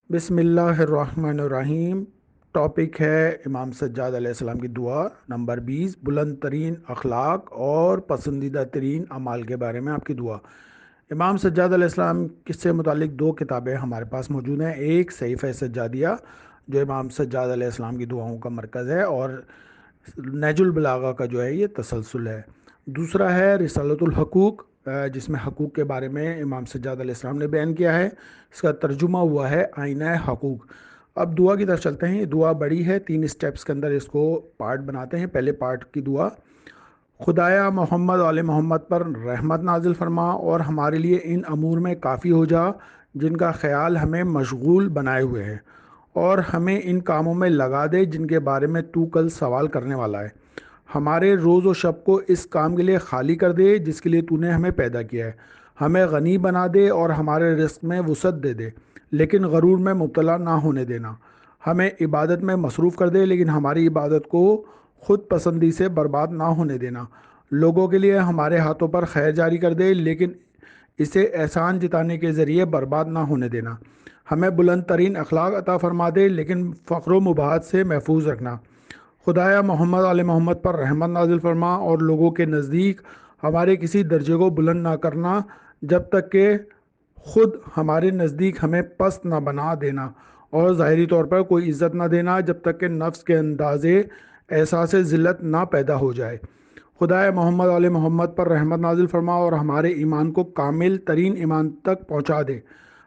بسم اللہ الرحمن الرحیم۔ ٹاپک ہے امام سجاد علیہ السلام کی دعا نمبر 20، بلند ترین اخلاق اور پسندیدہ ترین اعمال کے بارے میں آپ کی دعا۔ امام سجاد علیہ السلام سے متعلق دو کتابیں ہمارے پاس موجود ہیں، ایک صحیفہ سجادیہ جو امام سجاد علیہ السلام کی دعاؤں کا مرکز ہے، اور نہج البلاغہ کا جو ہے یہ تسلسل ہے۔ دوسرا ہے رسالۃ الحقوق، جس میں حقوق کے بارے میں امام سجاد علیہ السلام نے بیان کیا ہے۔ اس کا ترجمہ ہوا ہے آئینہ حقوق۔ اب دعا کی طرف چلتے ہیں۔ یہ دعا بڑی ہے، 3 سٹیپس کے اندر اس کو پارٹ بناتے ہیں۔ پہلے پارٹ کی دعا: خدایا محمد و آل محمد پر رحمت نازل فرما اور ہمارے لیے ان امور میں کافی ہو جا جن کا خیال ہمیں مشغول بنائے ہوئے ہے، اور ہمیں ان کاموں میں لگا دے جن کے بارے میں تو کل سوال کرنے والا ہے۔ ہمارے روز و شب کو اس کام کے لیے خالی کر دے جس کے لیے تو نے ہمیں پیدا کیا ہے۔ ہمیں غنی بنا دے اور ہمارے رزق میں وسعت دے دے، لیکن غرور میں مبتلا نہ ہونے دینا۔ ہمیں عبادت میں مصروف کر دے لیکن ہماری عبادت کو خود پسندی سے برباد نہ ہونے دینا۔ لوگوں کے لیے ہمارے ہاتھوں پر خیر جاری کر دے لیکن اسے احسان جتانے کے ذریعے برباد نہ ہونے دینا۔ ہمیں بلند ترین اخلاق عطا فرما دے لیکن فقر و مباحث سے محفوظ رکھنا۔ خدایا محمد علیہ محمد پر رحمت نازل فرما اور لوگوں کے نزدیک ہمارے کسی درجے کو بلند نہ کرنا جب تک کہ خود ہمارے نزدیک ہمیں پست نہ بنا دینا، اور ظاہری طور پر کوئی عزت نہ دینا جب تک کہ نفس کے اندازے احساس ذلت نہ پیدا ہو جائے۔ خدایا محمد علیہ محمد پر رحمت نازل فرما اور ہمارے ایمان کو کامل ترین ایمان تک پہنچا دے۔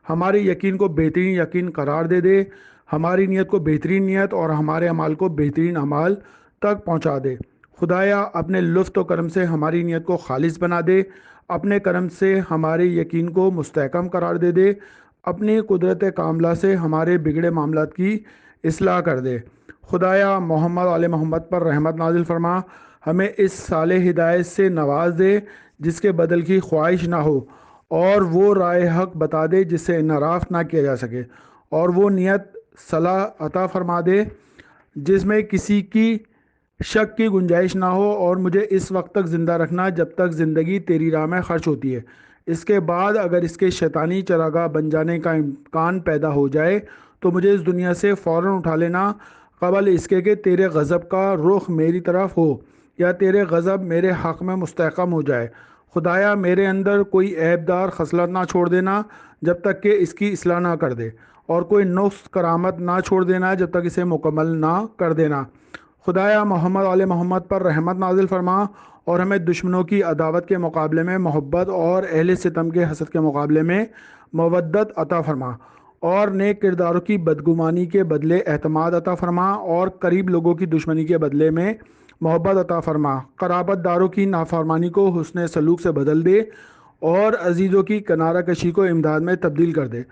ہمارے یقین کو بہترین یقین قرار دے دے، ہماری نیت کو بہترین نیت اور ہمارے اعمال کو بہترین اعمال تک پہنچا دے۔ خدایا اپنے لطف و کرم سے ہماری نیت کو خالص بنا دے، اپنے کرم سے ہمارے یقین کو مستحکم قرار دے دے، اپنی قدرت کاملہ سے ہمارے بگڑے معاملات کی اصلاح کر دے۔ خدایا محمد علیہ محمد پر رحمت نازل فرما، ہمیں اس صالح ہدایت سے نواز دے جس کے بدل کی خواہش نہ ہو، اور وہ رائے حق بتا دے جس سے انحراف نہ کیا جا سکے، اور وہ نیت صلاح عطا فرما دے جس میں کسی کی شک کی گنجائش نہ ہو، اور مجھے اس وقت تک زندہ رکھنا جب تک زندگی تیری راہ میں خرچ ہوتی ہے۔ اس کے بعد اگر اس کے شیطانی چراگاہ بن جانے کا امکان پیدا ہو جائے تو مجھے اس دنیا سے فوراً اٹھا لینا، قبل اس کے کہ تیرے غضب کا رخ میری طرف ہو یا تیرے غضب میرے حق میں مستحکم ہو جائے۔ خدایا میرے اندر کوئی عیب دار خصلت نہ چھوڑ دینا جب تک کہ اس کی اصلاح نہ کر دے، اور کوئی نقص کرامت نہ چھوڑ دینا جب تک اسے مکمل نہ کر دینا۔ خدایا محمد علیہ محمد پر رحمت نازل فرما اور ہمیں دشمنوں کی عداوت کے مقابلے میں محبت اور اہل ستم کے حسد کے مقابلے میں مودت عطا فرما، اور نیک کرداروں کی بدگمانی کے بدلے اعتماد عطا فرما، اور قریب لوگوں کی دشمنی کے بدلے میں محبت عطا فرما۔ قرابت داروں کی نافرمانی کو حسن سلوک سے بدل دے، اور عزیزوں کی کنارہ کشی کو امداد میں تبدیل کر دے۔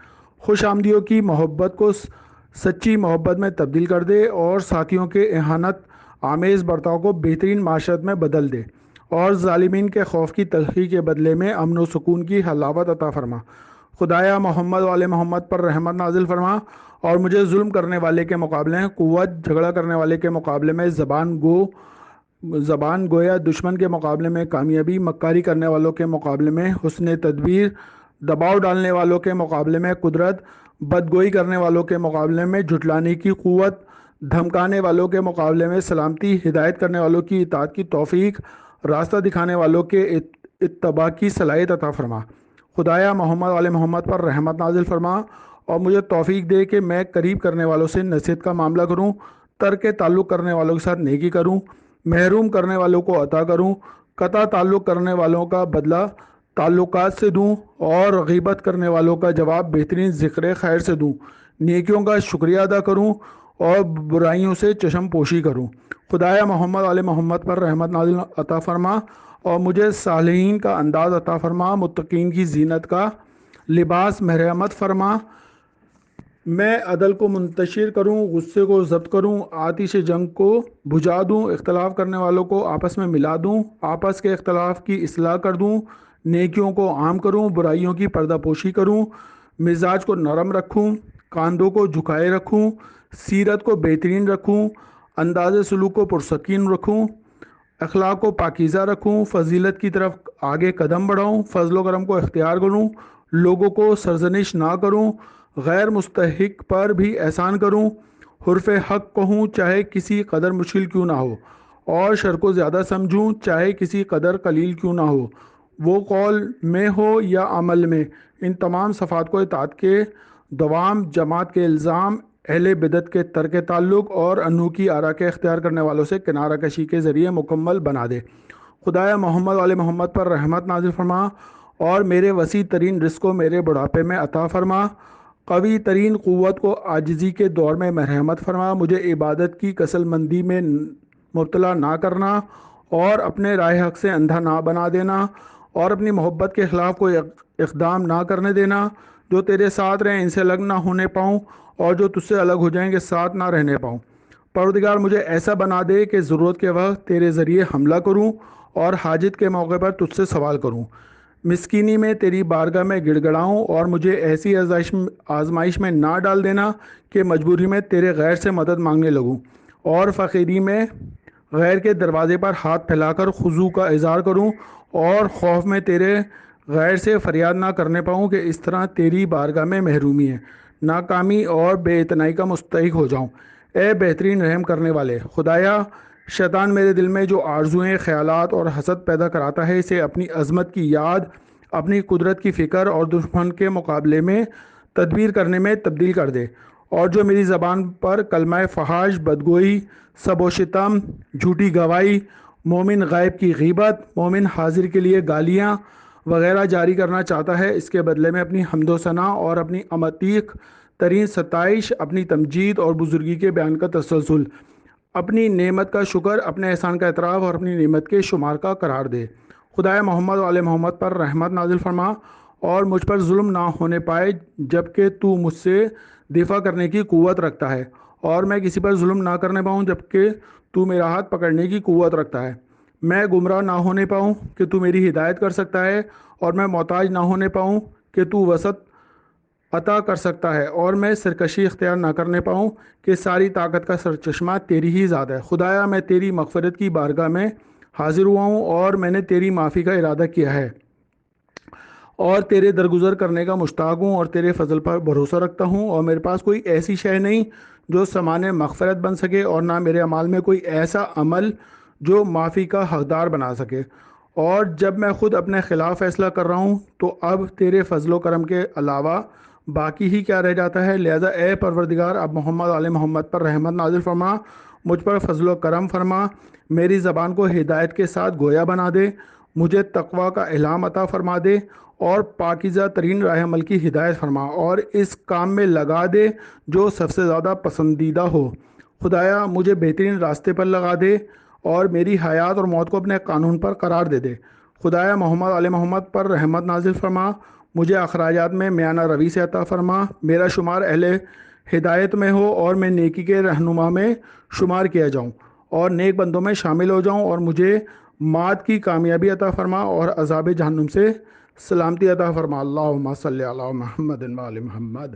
خوش آمدیوں کی محبت کو سچی محبت میں تبدیل کر دے، اور ساتھیوں کے اہانت آمیز برتاؤ کو بہترین معاشرت میں بدل دے، اور ظالمین کے خوف کی تلخی کے بدلے میں امن و سکون کی حلاوت عطا فرما۔ خدایا محمد والے محمد پر رحمت نازل فرما اور مجھے ظلم کرنے والے کے مقابلے میں قوت، جھگڑا کرنے والے کے مقابلے میں زبان گویا، دشمن کے مقابلے میں کامیابی، مکاری کرنے والوں کے مقابلے میں حسن تدبیر، دباؤ ڈالنے والوں کے مقابلے میں قدرت، بدگوئی کرنے والوں کے مقابلے میں جھٹلانے کی قوت، دھمکانے والوں کے مقابلے میں سلامتی، ہدایت کرنے والوں کی اطاعت کی توفیق، راستہ دکھانے والوں کے اتباع کی صلاحیت عطا فرما۔ خدایا محمد علیہ محمد پر رحمت نازل فرما اور مجھے توفیق دے کہ میں قریب کرنے والوں سے نصیحت کا معاملہ کروں، ترک تعلق کرنے والوں کے ساتھ نیکی کروں، محروم کرنے والوں کو عطا کروں، قطع تعلق کرنے والوں کا بدلہ تعلقات سے دوں، اور غیبت کرنے والوں کا جواب بہترین ذکر خیر سے دوں، نیکیوں کا شکریہ ادا کروں اور برائیوں سے چشم پوشی کروں۔ خدایا محمد علیہ محمد پر رحمت نازل عطا فرما اور مجھے صالحین کا انداز عطا فرما، متقین کی زینت کا لباس مرحمت فرما۔ میں عدل کو منتشر کروں، غصے کو ضبط کروں، آتش جنگ کو بجھا دوں، اختلاف کرنے والوں کو آپس میں ملا دوں، آپس کے اختلاف کی اصلاح کر دوں، نیکیوں کو عام کروں، برائیوں کی پردہ پوشی کروں، مزاج کو نرم رکھوں، کاندھوں کو جھکائے رکھوں، سیرت کو بہترین رکھوں، انداز سلوک کو پرسکین رکھوں، اخلاق کو پاکیزہ رکھوں، فضیلت کی طرف آگے قدم بڑھاؤں، فضل و کرم کو اختیار کروں، لوگوں کو سرزنش نہ کروں، غیر مستحق پر بھی احسان کروں، حرف حق کہوں چاہے کسی قدر مشکل کیوں نہ ہو، اور شر کو زیادہ سمجھوں چاہے کسی قدر قلیل کیوں نہ ہو، وہ قول میں ہو یا عمل میں، ان تمام صفات کو اطاعت کے دوام، جماعت کے الزام، اہل بدعت کے ترک تعلق اور انوکھی آرا کے اختیار کرنے والوں سے کنارہ کشی کے ذریعے مکمل بنا دے۔ خدایا محمد والے محمد پر رحمت نازل فرما، اور میرے وسیع ترین رزق کو میرے بڑھاپے میں عطا فرما، قوی ترین قوت کو عاجزی کے دور میں مرحمت فرما، مجھے عبادت کی کسل مندی میں مبتلا نہ کرنا، اور اپنے راہ حق سے اندھا نہ بنا دینا، اور اپنی محبت کے خلاف کوئی اقدام نہ کرنے دینا۔ جو تیرے ساتھ رہیں ان سے الگ نہ ہونے پاؤں، اور جو تجھ سے الگ ہو جائیں گے ساتھ نہ رہنے پاؤں۔ پروردگار مجھے ایسا بنا دے کہ ضرورت کے وقت تیرے ذریعے حملہ کروں اور حاجت کے موقع پر تجھ سے سوال کروں، مسکینی میں تیری بارگاہ میں گڑ گڑاؤں، اور مجھے ایسی آزمائش میں نہ ڈال دینا کہ مجبوری میں تیرے غیر سے مدد مانگنے لگوں، اور فقیری میں غیر کے دروازے پر ہاتھ پھیلا کر خضوع کا اظہار کروں، اور خوف میں تیرے غیر سے فریاد نہ کرنے پاؤں کہ اس طرح تیری بارگاہ میں محرومی ہے، ناکامی اور بے اعتنائی کا مستحق ہو جاؤں۔ اے بہترین رحم کرنے والے خدایا، شیطان میرے دل میں جو آرزوئیں، خیالات اور حسد پیدا کراتا ہے، اسے اپنی عظمت کی یاد، اپنی قدرت کی فکر اور دشمن کے مقابلے میں تدبیر کرنے میں تبدیل کر دے، اور جو میری زبان پر کلمہ فحش، بدگوئی، سب و شتم، جھوٹی گواہی، مومن غائب کی غیبت، مومن حاضر کے لیے گالیاں وغیرہ جاری کرنا چاہتا ہے، اس کے بدلے میں اپنی حمد و ثنا اور اپنی عمیق ترین ستائش، اپنی تمجید اور بزرگی کے بیان کا تسلسل، اپنی نعمت کا شکر، اپنے احسان کا اعتراف اور اپنی نعمت کے شمار کا قرار دے۔ خدائے محمد و آل محمد پر رحمت نازل فرما، اور مجھ پر ظلم نہ ہونے پائے جبکہ تو مجھ سے دفاع کرنے کی قوت رکھتا ہے، اور میں کسی پر ظلم نہ کرنے پاؤں جبکہ تو میرا ہاتھ پکڑنے کی قوت رکھتا ہے۔ میں گمراہ نہ ہونے پاؤں کہ تو میری ہدایت کر سکتا ہے، اور میں محتاج نہ ہونے پاؤں کہ تو وسعت عطا کر سکتا ہے، اور میں سرکشی اختیار نہ کرنے پاؤں کہ ساری طاقت کا سرچشمہ تیری ہی ذات ہے۔ خدایا، میں تیری مغفرت کی بارگاہ میں حاضر ہوا ہوں، اور میں نے تیری معافی کا ارادہ کیا ہے، اور تیرے درگزر کرنے کا مشتاق ہوں، اور تیرے فضل پر بھروسہ رکھتا ہوں، اور میرے پاس کوئی ایسی شے نہیں جو سامان مغفرت بن سکے، اور نہ میرے اعمال میں کوئی ایسا عمل جو معافی کا حقدار بنا سکے، اور جب میں خود اپنے خلاف فیصلہ کر رہا ہوں تو اب تیرے فضل و کرم کے علاوہ باقی ہی کیا رہ جاتا ہے۔ لہذا اے پروردگار، اب محمد علیہ محمد پر رحمت نازل فرما، مجھ پر فضل و کرم فرما، میری زبان کو ہدایت کے ساتھ گویا بنا دے، مجھے تقوی کا الہام عطا فرما دے، اور پاکیزہ ترین راہ عمل کی ہدایت فرما، اور اس کام میں لگا دے جو سب سے زیادہ پسندیدہ ہو۔ خدایا، مجھے بہترین راستے پر لگا دے، اور میری حیات اور موت کو اپنے قانون پر قرار دے دے۔ خدایا، محمد علیہ محمد پر رحمت نازل فرما، مجھے اخراجات میں میانہ روی سے عطا فرما، میرا شمار اہل ہدایت میں ہو، اور میں نیکی کے رہنما میں شمار کیا جاؤں، اور نیک بندوں میں شامل ہو جاؤں، اور مجھے مات کی کامیابی عطا فرما، اور عذاب جہنم سے سلامتی عطا فرما۔ اللہم صلی علی محمد و آل محمد۔